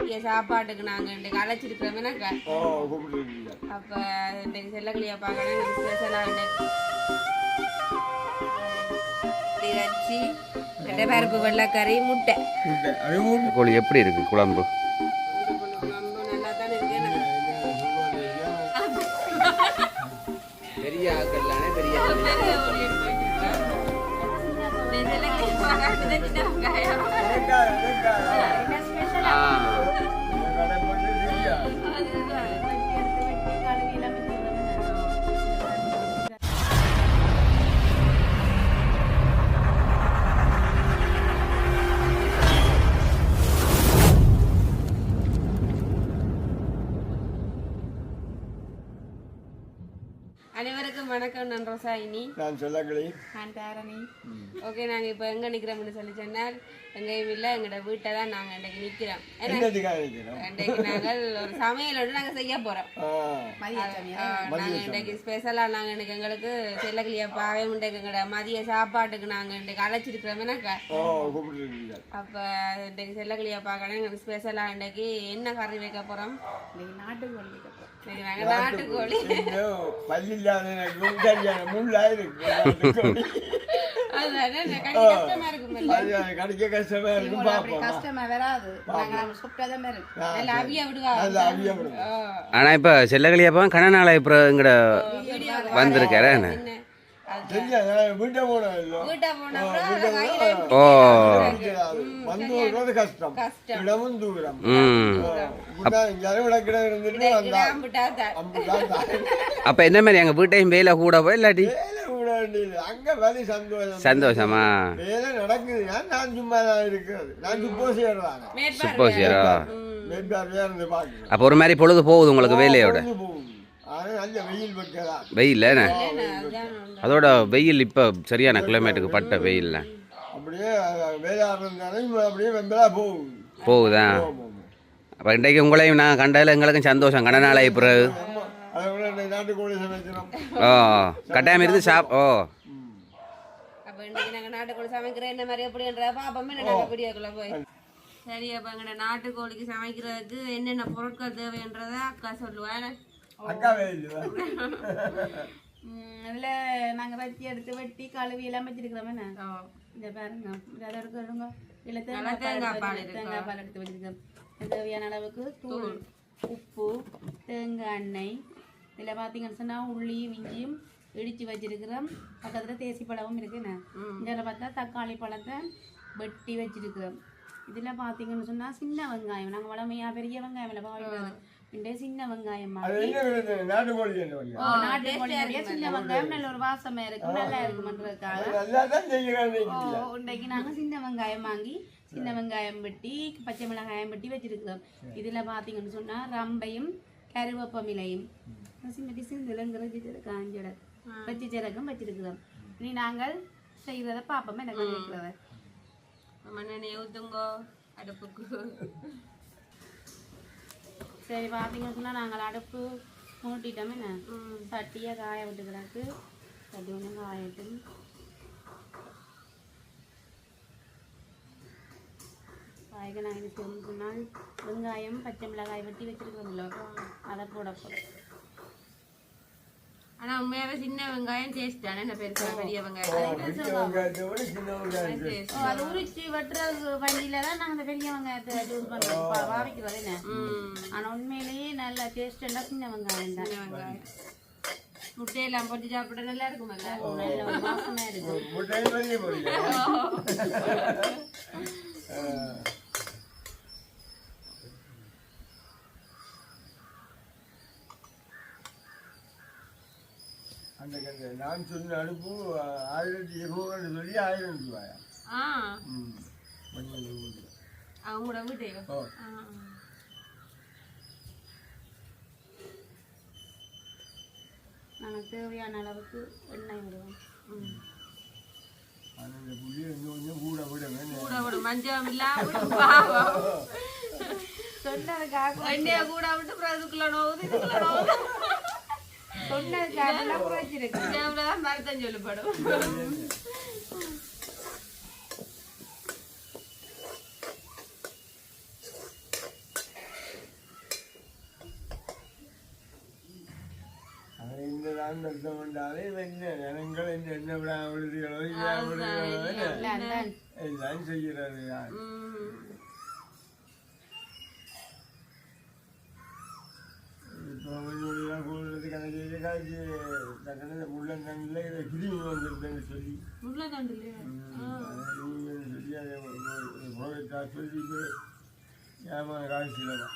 மதிய சாப்பாட்டுக்கு நாங்க இன்றைக்கு அழைச்சிருக்கிறோம்னாக்கா அப்ப இன்றைக்கு செல்லக்கிளியா பார்க்கணும் நம்ம ஸ்பெஷலாக இறைச்சி பருப்பு வெள்ளைக்கறி முட்டை கோழி எப்படி இருக்கு குழம்பு? நல்லா தானே இருக்கு. பெரிய ஆக்கல்லானே பெரிய அனைவருக்கும் வணக்கம். நான் ரோசாயினி. நான் சொல்லங்களே. நான் தாரணி. ஓகே, நாங்கள் இப்போ எங்கே நிற்கிறோம்னு சொல்லி சொன்னால் எங்கேயும் இல்லை, எங்களோட வீட்டை தான் நாங்கள் இன்றைக்கு நிற்கிறோம். இன்றைக்கு நாங்கள் ஒரு சமையலோடு நாங்கள் செய்ய போகிறோம். நாங்கள் இன்றைக்கு ஸ்பெஷலாக நாங்கள் இன்றைக்கு எங்களுக்கு செல்லக்கிளியப்பாவே இன்றைக்கு எங்களோட மதிய சாப்பாட்டுக்கு நாங்கள் இன்றைக்கு அழைச்சிருக்கிறோம்னாக்கா அப்போ இன்றைக்கு செல்லக்கிளியப்பாக்கணும் எங்களுக்கு ஸ்பெஷலாக இன்றைக்கு என்ன கறி வைக்க போகிறோம்? நாட்டுக்கோழி வைக்க போகிறோம். நாட்டுக்கோழி ஆனா இப்ப செல்லக்கிளியப்பா கனநாள இப்ப இங்கட வந்திருக்காரு. அப்ப என்ன மாதிரி எங்க வீட்டையும் வேலை கூட போய் இல்லாட்டி சந்தோஷமா நடக்குது. நான் சும்மா தான் இருக்கிறது. நான் சுப்போசியரா? அப்ப ஒரு மாதிரி பொழுது போகுது உங்களுக்கு வேலையோட? வெயில் அதோட வெயில் இப்ப சரியான கிலோமீட்டருக்கு பட்ட வெயில் போகுதா? அப்ப இன்றைக்கு உங்களையும் நான் கண்டதில் எங்களுக்கும் சந்தோஷம். கடனாளை பிறகு ஓ கட்டாயம் இருந்து நாட்டுக்கோழி சமைக்கிற என்ன மாதிரி எப்படின்ற பாப்பமே நடக்கக்கூடியக்குள்ள போய் சரி. அப்ப எங்க நாட்டுக்கோழிக்கு சமைக்கிறதுக்கு என்னென்ன பொருட்கள் தேவைன்றத அக்கா சொல்லுவேன். அதில் நாங்கள் வச்சு எடுத்து வெட்டி கழுவி எல்லாம் வச்சிருக்கிறோம். இதை பாருங்க, அதை எடுக்கிறோங்க. இல்லை தேங்காய் பால் எடுத்து வச்சிருக்கோம். தேவையான அளவுக்கு தூள், உப்பு, தேங்காய் எண்ணெய். இதில் பார்த்தீங்கன்னு சொன்னால் உள்ளியும் இஞ்சியும் இடித்து வச்சிருக்கிறோம். பக்கத்தில் தேசி பழமும் இருக்குண்ணே. இதில் பார்த்தா தக்காளி பழத்தை வெட்டி வச்சிருக்கிறோம். இதில் பார்த்தீங்கன்னு சொன்னால் சின்ன வெங்காயம், நாங்கள் வளமையாக பெரிய வெங்காயம் இல்லை பாவிக்கிறது. சின்ன வெங்காயம் சின்ன வெங்காயம் நல்ல ஒரு வாசமா இருக்கும், நல்லா இருக்குமன்றதுக்காக இன்றைக்கு நாங்க சின்ன வெங்காயம் வாங்கி சின்ன வெங்காயம் வெட்டி பச்சை மிளகாயம் வெட்டி வச்சிருக்கிறோம். இதுல பாத்தீங்கன்னு சொன்னா ரம்பையும் கருவேப்பமிலையும் காஞ்சட பச்சை சீரகம் வச்சிருக்கிறோம். இனி நாங்கள் செய்யறத பாப்போம். என்ன கண்டிக்கிறத மண்ணெண்ணெய் ஊத்துங்கோ அடுப்புக்கு. சரி, பார்த்தீங்கன்னு சொன்னால் நாங்கள் அடுப்பு மூட்டிட்டோம். என்ன சட்டியை காய விட்டுக்கிறாக்கு சட்டி ஒன்றும் காயட்டும். காய்க்கு நாங்கள் இது சொன்னால் வெங்காயம் பச்சை மிளகாய் வெட்டி வச்சுருக்கோம்ல அதை போடப்போம். ஆனா உண்மையாவே சின்ன வெங்காயம் டேஸ்ட் தானே, என்ன பெருசா பெரிய வெங்காயம் அது உரிச்சு வெட்டுற வண்டியில தான் நாங்கள் அந்த பெரிய வெங்காயத்தை யூஸ் பண்ணுறோம் பாவிக்கிறது. என்ன ஆனா உண்மையிலேயே நல்ல டேஸ்ட் எல்லாம் சின்ன வெங்காயம் தான். சின்ன வெங்காயம் முட்டையெல்லாம் போட்டு சாப்பிட நல்லா இருக்குமா? நல்ல ஒரு வாசமா இருக்கும். நான் சொன்ன அடுப்பு 1200 சொல்லி 1000 ரூபாயா? அவங்களோட வீட்டையோ? நாங்கள் தேவையான அளவுக்கு எண்ணெய் விடுவோம். கூட விட மஞ்சள் இல்ல சொன்னதுக்காக எண்ணெய கூட விட்டு அதுக்குள்ள நோவுது மருத்துவம் சொல்லப்படும். அந்த அர்த்தம் பண்ணாலே என்ன ஜனங்கள் என்ன விடாமடுகளோ எல்லாம் செய்கிறது யார் இப்போ கொஞ்சம் கூடுறது கணக்கு காய்ச்சி தக்கன முள்ளந்தண்டில் கிருமி வந்துருக்குன்னு சொல்லி சொல்லி அதை போயிட்டா சொல்லிட்டு ஏமா காய்ச்சிடலாம்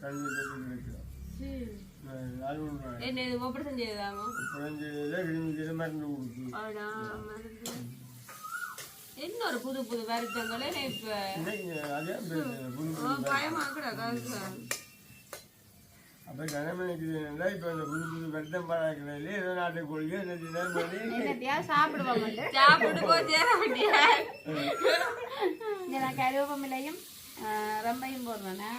கண்ணு சொல்லி நினைக்கிறோம் இன்னொரு புது புது வருத்தங்களே இப்ப அப்ப ஜனமணிக்குதுன்னா இப்ப இந்த புது புது வருத்தம் பழக்கிறதுல ஏதோ நாட்டுக்கோழியோ சாப்பிடுவாங்க சாப்பிட்டு போச்சே கருவேப்பமிலையும் ரொம்பையும் போடுவேன்னா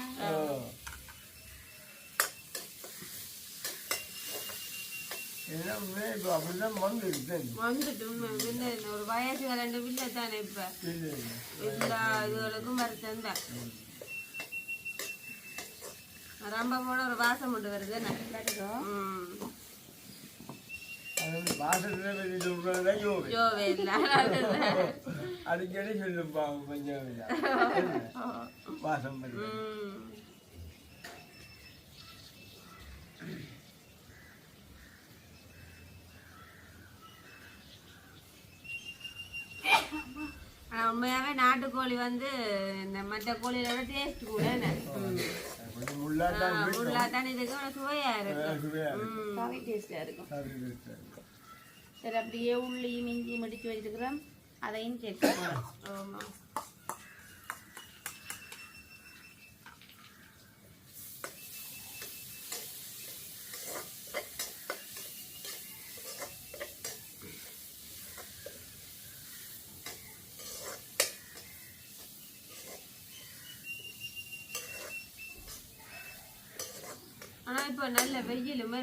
இப்போ அப்படிதான் வந்துட்டு ஒரு வயசு 2 பிள்ளை தானே இப்ப எல்லா இதுகளுக்கும் வருத்தம் தான் ரொம்ப போல ஒரு வாசம் கொண்டு வருது அடிக்கடி சொல்லுப்பா கொஞ்சம் வாசம் உண்மையாவே நாட்டுக்கோழி வந்து இந்த மற்ற கோழியோட டேஸ்ட் கூட முள்ளாத்தான் இதுக்கு சுவையா இருக்கும் சரி அப்படியே உள்ளியும் இஞ்சி முடிச்சு வச்சுக்கிறோம் அதையும் சேர்த்துக்கிறோம் ஆமா ஆனா இப்ப நல்ல வெயிலுமே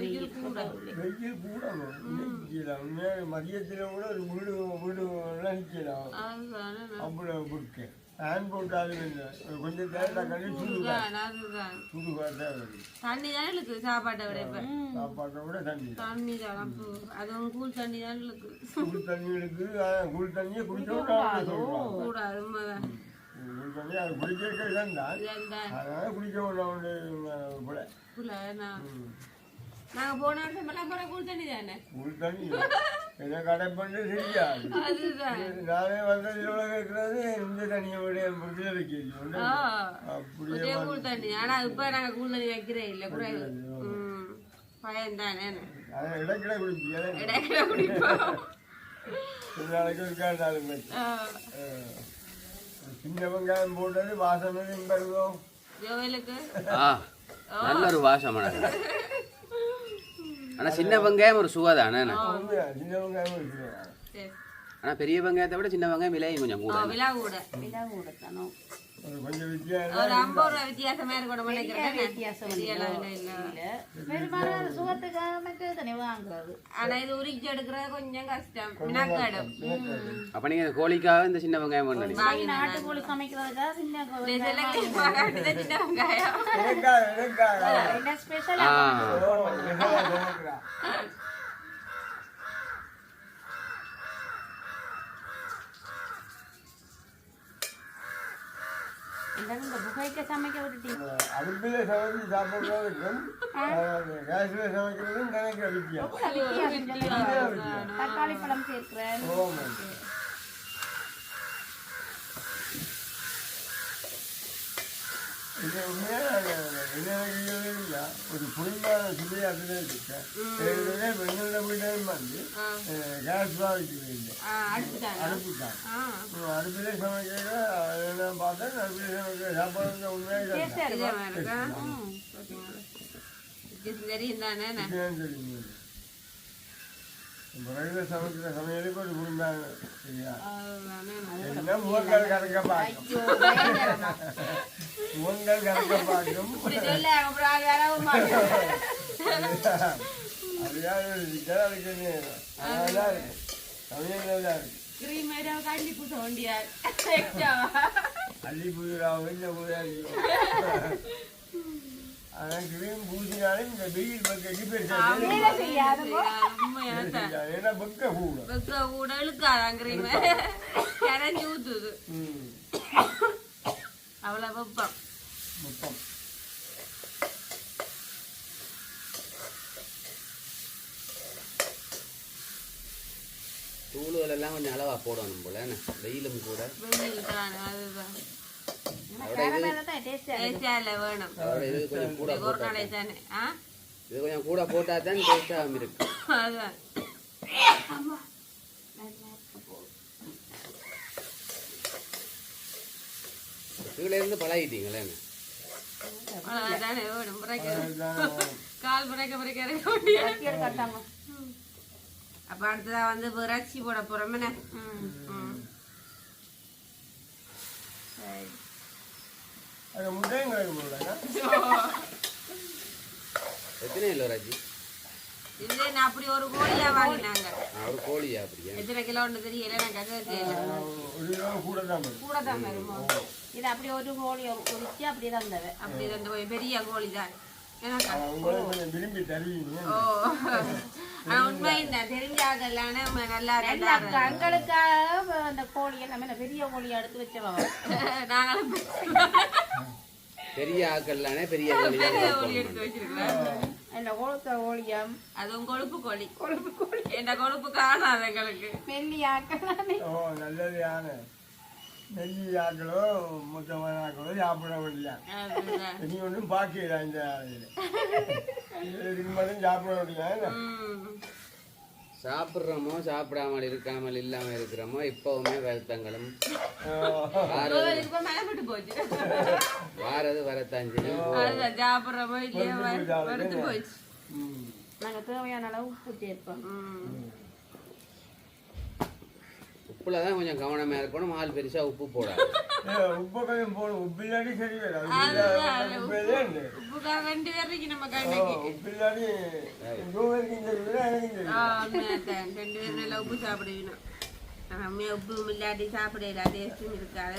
வெயில் கூட மதியத்துல கூட ஒரு வீடு வீடு நிக்கலாம் அவ்வளவு புட்டு ஃபேன் போட்டாலும் கொஞ்சம் தண்ணி தான் இருக்கு சாப்பாட்டை விட இப்ப சாப்பாட்டை விட தண்ணி தண்ணி தான் அதுவும் கூழ் தண்ணி தான் இருக்கு கூழ் தண்ணி இருக்கு கூழ் தண்ணியை குடிக்க கூடாது அது குடிக்க அதனால குடிக்க நாங்க போன வருஷம் போற கூழ் தண்ணி தானே கூழ் தண்ணி என்ன கடை பண்ணு சரியா நானே வந்ததில் கேட்கறது இந்த தண்ணியை விட அப்படியே கூழ் தண்ணி ஆனா இப்ப நாங்க கூழ் தண்ணி வைக்கிறே இல்ல குறைவு பயம் தானே இடைக்கிட குடிப்போம் இடைக்கிட குடிப்போம் நாளைக்கு இருக்காண்டாலும் சின்ன வெங்காயம் போட்டது வாசனை வருவோம் நல்ல ஒரு வாசம் ஆனா சின்ன வெங்காயம் ஒரு சுவைதானே சின்ன வெங்காயம் ஆனா பெரிய வெங்காயத்தை விட சின்ன வெங்காயம் விலையும் கொஞ்சம் கூட விலை கூட கொஞ்சம் ஒரு 50 ரூபா வித்தியாசமா இருக்கணும் ஆனா இது உரிச்சு எடுக்கிறது கொஞ்சம் கஷ்டம் அப்ப நீங்க கோழிக்காக இந்த சின்ன வெங்காயம் நாட்டுக்கோழி சமைக்கிறதுக்காக சின்ன வெங்காயம் ஸ்பெஷல் இந்த புகைக்க சமைக்க விட்டுட்டீங்க அடுப்பில் சமைச்சு சாப்பிட்றதுக்கும் கேஸில் சமைக்கிறதுக்கும் கணக்கு வித்தியாசம் தக்காளி பழம் சேர்க்கிறேன் இது உண்மையாக ஒரு குடும்பமான சுவையை அதுதான் இருக்கேன் பெண்களோட வீட்டையும் வந்து கேஸ் தான் வைக்கிறீங்க அடுப்பு தான் அடுப்பிலே சமைக்கிற அதெல்லாம் பார்த்தா அடுப்பிலே சமைக்கிற சாப்பாடு உண்மையாக தெரியும் முறையில் சமைக்கிற சமையலுக்கு ஒரு குடும்பம் என்ன முகங்கள் கறக்க பார்க்கும் முகங்கள் கறக்க பார்க்கும் அதுதான் அதுக்கு நல்லா இருக்கு சமையல் நல்லா இருக்கு அள்ளி புதுரா என்ன புதியா ஆனால் கிரீம் பூசினாலும் இந்த வெயில் பக்கம் டிபெண்ட் வேலை செய்யாதுங்க. ஏன்னா பக்க கூட வெக்க கூட இழுக்காதாங்கிறீங்க கரைஞ்சி ஊத்துது அவ்வளோ வெப்பம் மொத்தம் தூளுகள் எல்லாம் கொஞ்சம் அளவா போடணும் போல என்ன வெயிலும் கூட வெயில் தான் அதுதான் கேரமேல தான் டேஸ்டா இருக்கு. டேஸ்டால வேணும் அதோட இது கொஞ்சம் கூட ஒரு நாளை தானே ஆ இது கொஞ்சம் கூட போட்டா தான் டேஸ்டாகவும் இருக்கு அதான் கீழே இருந்து பழகிட்டீங்களே என்ன அவ்வளோதானே வேணும் கால் புரைக்க இறக்க முடியாது கத்தியோட கட்டாம. அப்போ அடுத்ததா வந்து இறைச்சி போட போகிறோம் என்ன சரி அது முட்டையும் கிடக்கு போடுறாங்க எத்தனை இல்லை ராஜி இது நான் அப்படி ஒரு கோழியா வாங்கினாங்க ஒரு கோழியா அப்படியா எத்தனை கிலோன்னு தெரியல நான் கதை தெரியல ஒரு கிலோ கூட தான் வரும். கூட தான் வருமோ. இது அப்படி ஒரு கோழி உரிச்சு அப்படியே தான் இருந்தது. அப்படி ரெண்டு பெரிய கோழி தான் ஏன்னாக்கா உங்களுக்கு கொஞ்சம் விரும்பி தருவீங்க ஓ ஆனா உண்மை இந்த தெரிஞ்சாகலான நல்லா தங்களுக்காக அந்த கோழி எல்லாமே பெரிய கோழியை எடுத்து வச்சவங்க. நாங்களும் பெரிய ஆக்கள்லானே பெரிய கோழி எடுத்து வச்சிருக்கிறோம் இந்த கொழுத்த கோழியம் அதுவும் கொழுப்பு கோழி என்ற கொழுப்பு காணாது எங்களுக்கு மெல்லி ஆக்கலாமே. ஓ நல்லது யானை நெல்லி ஆக்களோ மொத்தமான ஆக்களோ சாப்பிட முடியல அதுதான். இனி ஒன்றும் பாக்கல இந்த இதுக்கு மட்டும் சாப்பிட முடியாது சாப்பிட்றோமோ சாப்பிடாமல் இருக்காமல் இல்லாமல் இருக்கிறோமோ இப்பவுமே வருத்தங்களும் கோவிலுக்கு போய் மழைப்பட்டு போச்சு வாரது வரத்தான் செய்யும் அதுதான் சாப்பிட்றோமோ இல்லையோ வருத்து போச்சு நாங்கள் தேவையான அளவு உப்பு சேர்ப்போம். உப்புல தான் கொஞ்சம் கவனமா இருக்கணும் ஆள் பெருசா உப்பு போடாது உப்பு கொஞ்சம் போடும் உப்பு இல்லாட்டி சரி வராது உப்புக்காக 2 பேருக்கு நம்ம கண்டைக்கு உப்பு இல்லாட்டி எனக்கு தெரியும் உண்மையாத்தான் 2 பேர் நல்லா உப்பு சாப்பிடுவீங்க நம்ம உப்பு இல்லாட்டி சாப்பிடல டேஸ்டும் இருக்காது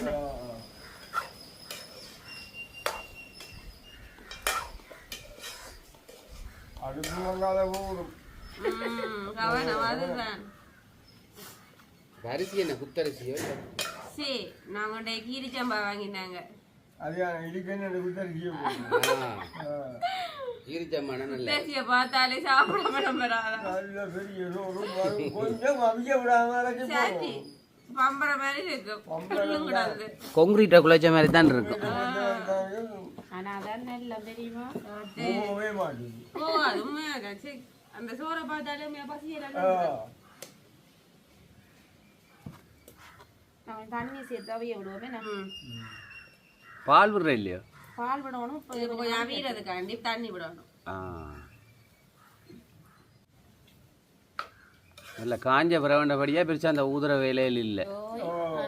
அடுப்பு வந்தால போடும் கவனம் அதுதான் அரிசி என்ன குத்தரிசியோ இல்ல சரி நாங்க கீரி சம்பா வாங்கினாங்க அது இடிக்கன்னு குத்தரிசியை ஈரிச்சம்மான நல்ல தேசிய பார்த்தாலே சாப்பிடாம நம்புறாங்க நல்ல பெரிய கொஞ்சம் அவிய விடாம சாச்சி பம்பர மாதிரி இருக்கும் சொல்லும் கூடாது கொங்கிரீட்டை குழைச்ச மாதிரி தான் இருக்கும் ஆனால் அதான் நல்லா தெரியுமா. போகவே மாட்டேங்குது ஓ அது உண்மையாக சரி அந்த சோறை பார்த்தாலே பசியெல்லாம் நாங்கள் தண்ணி சேர்த்து அவைய விடுவோமே. நம்ம பால் விடுற இல்லையோ பால் விடணும். இப்போ கொஞ்சம் அவியறதுக்காண்டி தண்ணி விடணும் நல்ல காஞ்ச பிறவண்டபடியா பெருசா அந்த ஊதுற வேலையில் இல்லை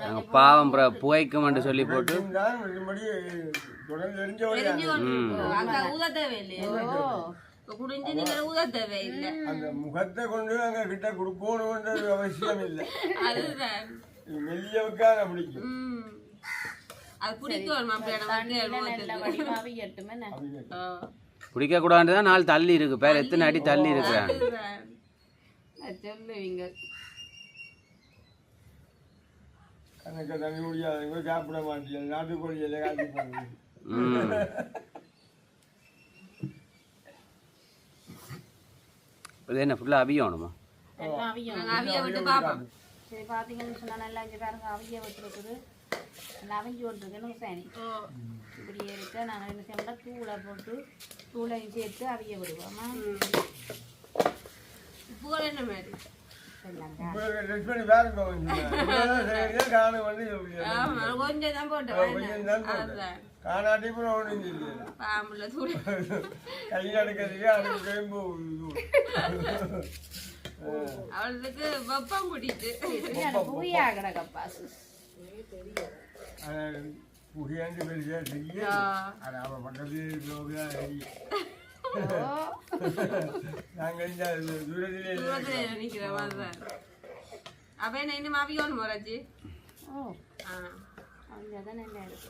நாங்கள் பாவம் புகைக்கும்னு சொல்லி போட்டு அங்க ஊத தேவையில்லையோ குடிஞ்சு நீங்க ஊத தேவையில்லை அந்த முகத்தை கொண்டு அங்க கிட்ட கொடுக்கணும்ன்றது அவசியம் இல்லை அதுதான் மெல்லியவுக்காக பிடிக்கும் அது பிடிக்கும் அவியட்டுமே. பிடிக்க கூடாது தான் 4 தள்ளி இருக்கு பேர் எத்தனை அடி தள்ளி இருக்கிறேன் சொல்லுவீங்க கணக்க தண்ணி முடியாதவங்க சாப்பிட மாட்டேன் நாட்டுக்கோழியில காட்டி போடுது இது என்ன ஃபுல்லாக அவியணுமா அவிய விட்டு பாப்போம். சரி பார்த்தீங்கன்னு சொன்னால் நல்லா இங்கே பாருங்க அவிய விட்டுருக்குது. நல்லா அவிஞ்சு விட்டுருக்குன்னு சரி இப்படியே இருக்க நாங்கள் என்ன செய்யணும் தூளை போட்டு தூளையும் சேர்த்து அவிய விடுவோமா. உப்புகள் என்ன மாதிரி பண்ணி பாருங்க காணம் வந்து கொஞ்சம் தான் போட்டோம் காணாட்டி கூட ஒன்றும் இல்லை பாம்புல தூள் கையில் எடுக்கிறதுக்கு அதுக்கு கேம்பு அவளுக்கு வெப்பம் பிடிச்சு புரியா கிடக்கப்பா புரியாண்டு பெருசா செய்ய அது அவன் பக்கத்து தெரியும் நாங்கள் இந்த தூரத்திலே நிக்கிற மாதிரிதான் அப்ப என்ன இன்னும் அவியோன்னு மோராஜி ஓ அதான் நல்லா இருக்கு.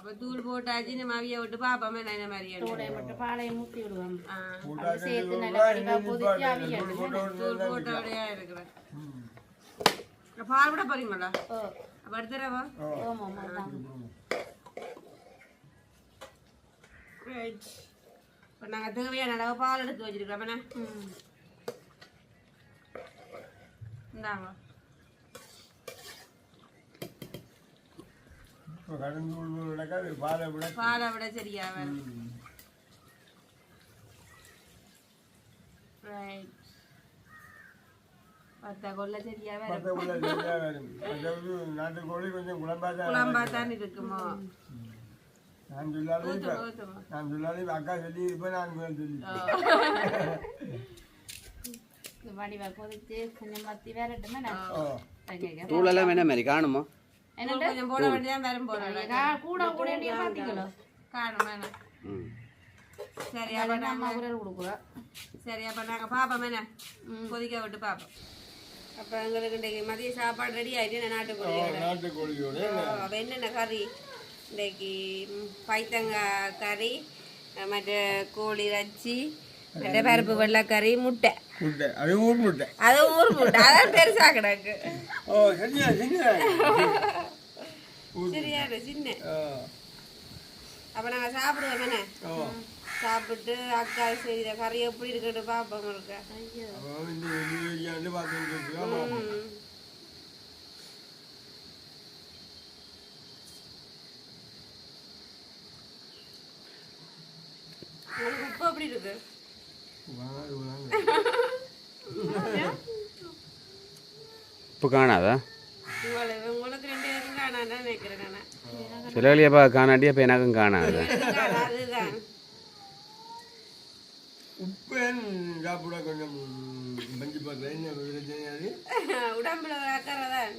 அப்ப தூள் போட்டாச்சு நம்ம அவிய விட்டு பாப்போமே என்ன மாதிரி தோலை மட்டும் பாலையை ஊற்றி விடுவோம் ஆ, அது சேர்த்து நல்லா வடிவா கொதிச்சு அவியணும் தூள் போட்டோடையா இருக்கிறேன் பால் விட போறீங்களா ஓ அப்ப எடுத்துறவா ஆமாம் ஆமாம் ரைட் இப்போ நாங்கள் தேவையான அளவு பால் எடுத்து வச்சிருக்கோம் இந்தாங்க இப்போ கடந்து நடக்காது பாலை விட சரியா வரும் ரைட் பத்தா கொள்ள சரியா வரும் நாட்டுக்கோழி கொஞ்சம் குழம்பாதான் குழம்பா தான் இருக்குமோ நான் சொல்லாலும் அக்கா சொல்லி இப்போ நான் சொல்லி வடிவா கொதிச்சு கொஞ்சம் மத்தி வேறட்டுமே நான் தூளெல்லாம் என்ன மாதிரி காணுமோ கொஞ்சம் போட வேண்டியதான் வரும் போல கூட கூட பார்த்தீங்களோ காணும் வேணாம் சரி அப்ப நம்ம குரல் கொடுக்குறோம் சரி அப்ப நாங்க பாப்போம் என்ன கொதிக்க விட்டு பாப்போம் அப்ப எங்களுக்கு இன்றைக்கு மதிய சாப்பாடு ரெடி ஆயிட்டு நாட்டுக்கோழியோட அப்ப என்னென்ன கறி இன்றைக்கு பைத்தங்காய் கறி மற்ற கோழி இறைச்சி மற்ற பருப்பு வெள்ளைக்கறி முட்டை முட்டை அது ஊர் முட்டை அது ஊர் முட்டை அதான் பெருசா கிடக்கு ஓ சரியா சரியா சின்ன அப்ப நாங்க சாப்பிடுவோம் என்ன சாப்பிட்டு அக்கா செய்த கறி எப்படி இருக்கட்டு பாப்போம் இருக்கா உங்களுக்கு உப்பு எப்படி இருக்கு இப்போ காணாதா உங்களுக்கு 2 பேரும் காணாதான் நினைக்கிறேன் நான் சில வழியாப்பா காணாட்டி அப்போ எனக்கும் காணாது அதுதான் உப்பு சாப்பிட கொஞ்சம் பஞ்சு பார்க்குறேன் என்ன பிரச்சனை அது உடம்புல அக்கறதான்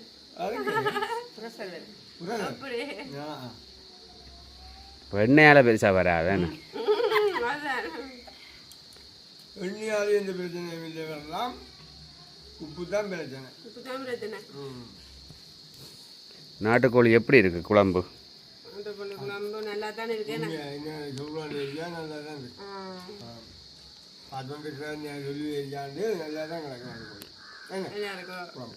அப்படி இப்போ எண்ணெயால் பெருசாக வராதானே அதான் எண்ணெயாலும் எந்த பிரச்சனையும் இல்லை வரலாம் உப்பு தான் பிரச்சனை இப்பதான் பிரச்சனை நாட்டுக்கோழி எப்படி இருக்கு குழம்பு அந்த பொண்ணு குழம்பு நல்லா தானே இருக்கு என்ன சொல்லுவாங்க இல்லையா நல்லா தான் இருக்கு அது வந்து சொல்லி வைக்காண்டு நல்லா தான் கிடக்கும் என்ன நல்லா இருக்கும்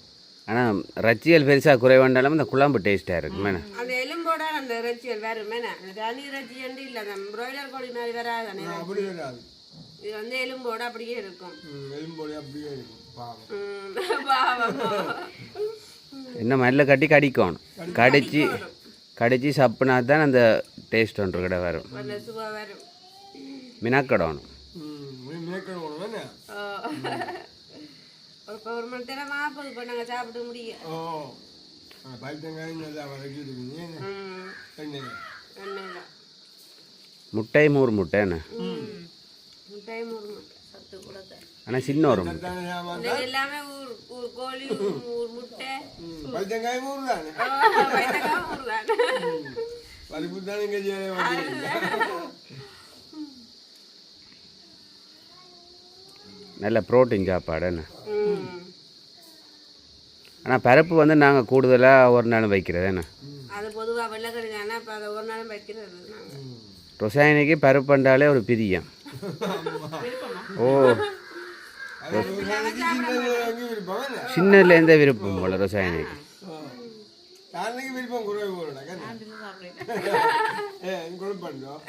ஆனால் ரச்சியல் பெருசாக குறைவாண்டாலும் இந்த குழம்பு டேஸ்ட்டாக இருக்கு மேடம் அந்த எலும்போட அந்த இறைச்சியல் வேறுமே அந்த தனி இறைச்சி என்று இல்லை அந்த பிராய்லர் கோழி மாதிரி வராது அப்படி வராது இது வந்து எலும்போட அப்படியே இருக்கும் எலும்போடு அப்படியே இருக்கும் பாவம் பாவம் இன்னும் மல்ல கட்டி கடிக்கணும் கடிச்சு சப்புனா தான் அந்த டேஸ்ட் ஒன்று கூட வரும் அந்த சுவா வரும் மினாக்கடணும் மேற்கணும் என்ன ஒரு மணி நேரம் மாப்பது இப்போ நாங்கள் சாப்பிட முடியும் ஓ பைத்தங்காய் நல்லா வதக்கிடுவீங்க எண்ணெயில் முட்டை மூறு முட்டை என்ன முட்டை மூணு முட்டை சத்து கூட ஆனால் சின்ன ஒரு முட்டை எல்லாமே ஊர் கோழி ஊர் முட்டை பைத்தங்காய் மூணு தானே ஊர் தானே பருப்பு தானே இங்கே நல்ல ப்ரோட்டீன் சாப்பாடு என்ன ஆனால் பருப்பு வந்து நாங்கள் கூடுதலாக ஒரு நாள் வைக்கிறது என்ன அது பொதுவாக வெள்ளைக்கறி தானே இப்போ அதை ஒரு நாளும் வைக்கிறது நாங்கள் ரொசாயனிக்கு பருப்புண்டாலே ஒரு பிரியம் ஓ சின்னதுலேருந்தே விருப்பம் போல ரொசாயனிக்கு விருப்பம் குறைவு கொடுப்போம்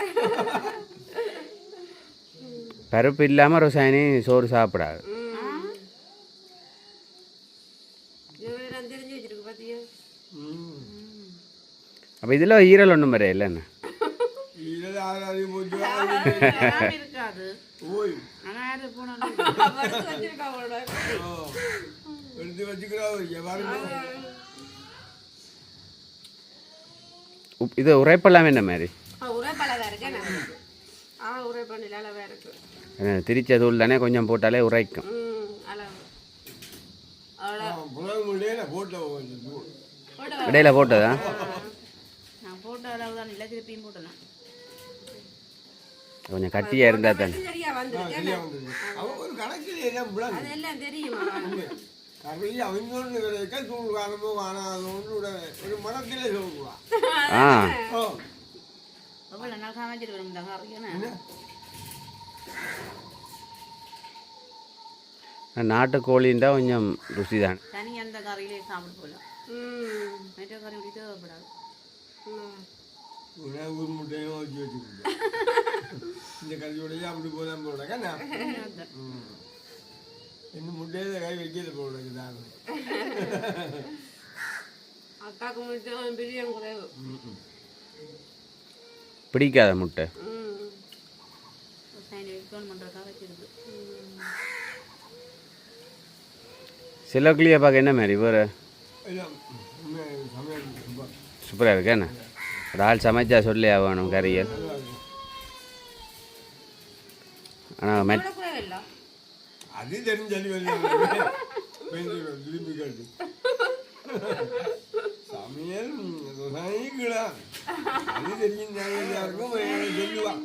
பருப்பு இல்லாமல் ரொசாயனி சோறு சாப்பிடாது தெரிஞ்சு வச்சிருக்கு பார்த்தியா அப்போ இதில் ஈரல் ஒன்றும் வரையா இல்லைண்ணா இருக்காது இது உரைப்பெல்லாம் என்ன மாதிரி திரிச்ச தூள் தானே கொஞ்சம் போட்டாலே உரைக்கும் இடையில போட்டதா கொஞ்சம் கட்டியாக இருந்தால் தானே அவ்வளோ நாள் காமிச்சிட்டு வரும் இந்த கறியான நாட்டுக்கோழின்றா கொஞ்சம் ருசி தான். தனி அந்த கறியிலே சாப்பிட்டு போகலாம். மற்ற கறி இப்படி தேவைப்படாது. ஒரு முட்டையும் வச்சு வச்சுக்கிட்டு இந்த கறியோடையே அப்படி போதான் போடுறாங்க. இந்த முட்டையில கை வைக்கிறது போடுறது அக்காவுக்கு மட்டும் பிரியாணி குறைவு பிடிக்காத முட்டை சில கிளியை பார்க்க என்ன மாதிரி வேறு சூப்பராக இருக்கு என்ன ஒரு ஆள் சமைச்சா சொல்லி ஆகணும் கறியல். ஆனால் அது தெரிஞ்சு திரும்பி கேட்டு சமையல் அது தெரியும் யாருக்கும் சொல்லுவான்.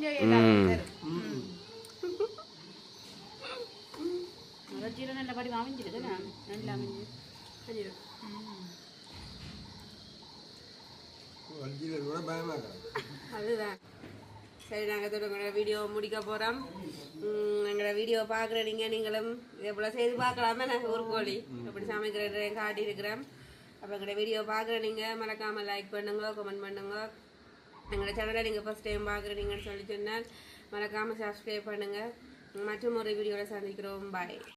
நல்லபடி அமைஞ்சிருக்கு நல்லா அமைஞ்சு கூட பயமா அதுதான். சரி, நாங்கள் இதோட வீடியோ முடிக்க போகிறோம். எங்களோட வீடியோ பார்க்குற நீங்களும் இதே போல் செய்து பார்க்கலாமே. நாங்கள் ஒரு கோழி எப்படி சமைக்கிறேன் காட்டியிருக்கிறோம். அப்போ எங்களோட வீடியோ பார்க்குற மறக்காமல் லைக் பண்ணுங்க, கமெண்ட் பண்ணுங்க. எங்களோட சேனலை நீங்கள் ஃபஸ்ட் டைம் பார்க்குறீங்கன்னு சொல்லி சொன்னால் மறக்காமல் சப்ஸ்கிரைப் பண்ணுங்கள். மற்றும் ஒரு வீடியோவில் சந்திக்கிறோம். பாய்.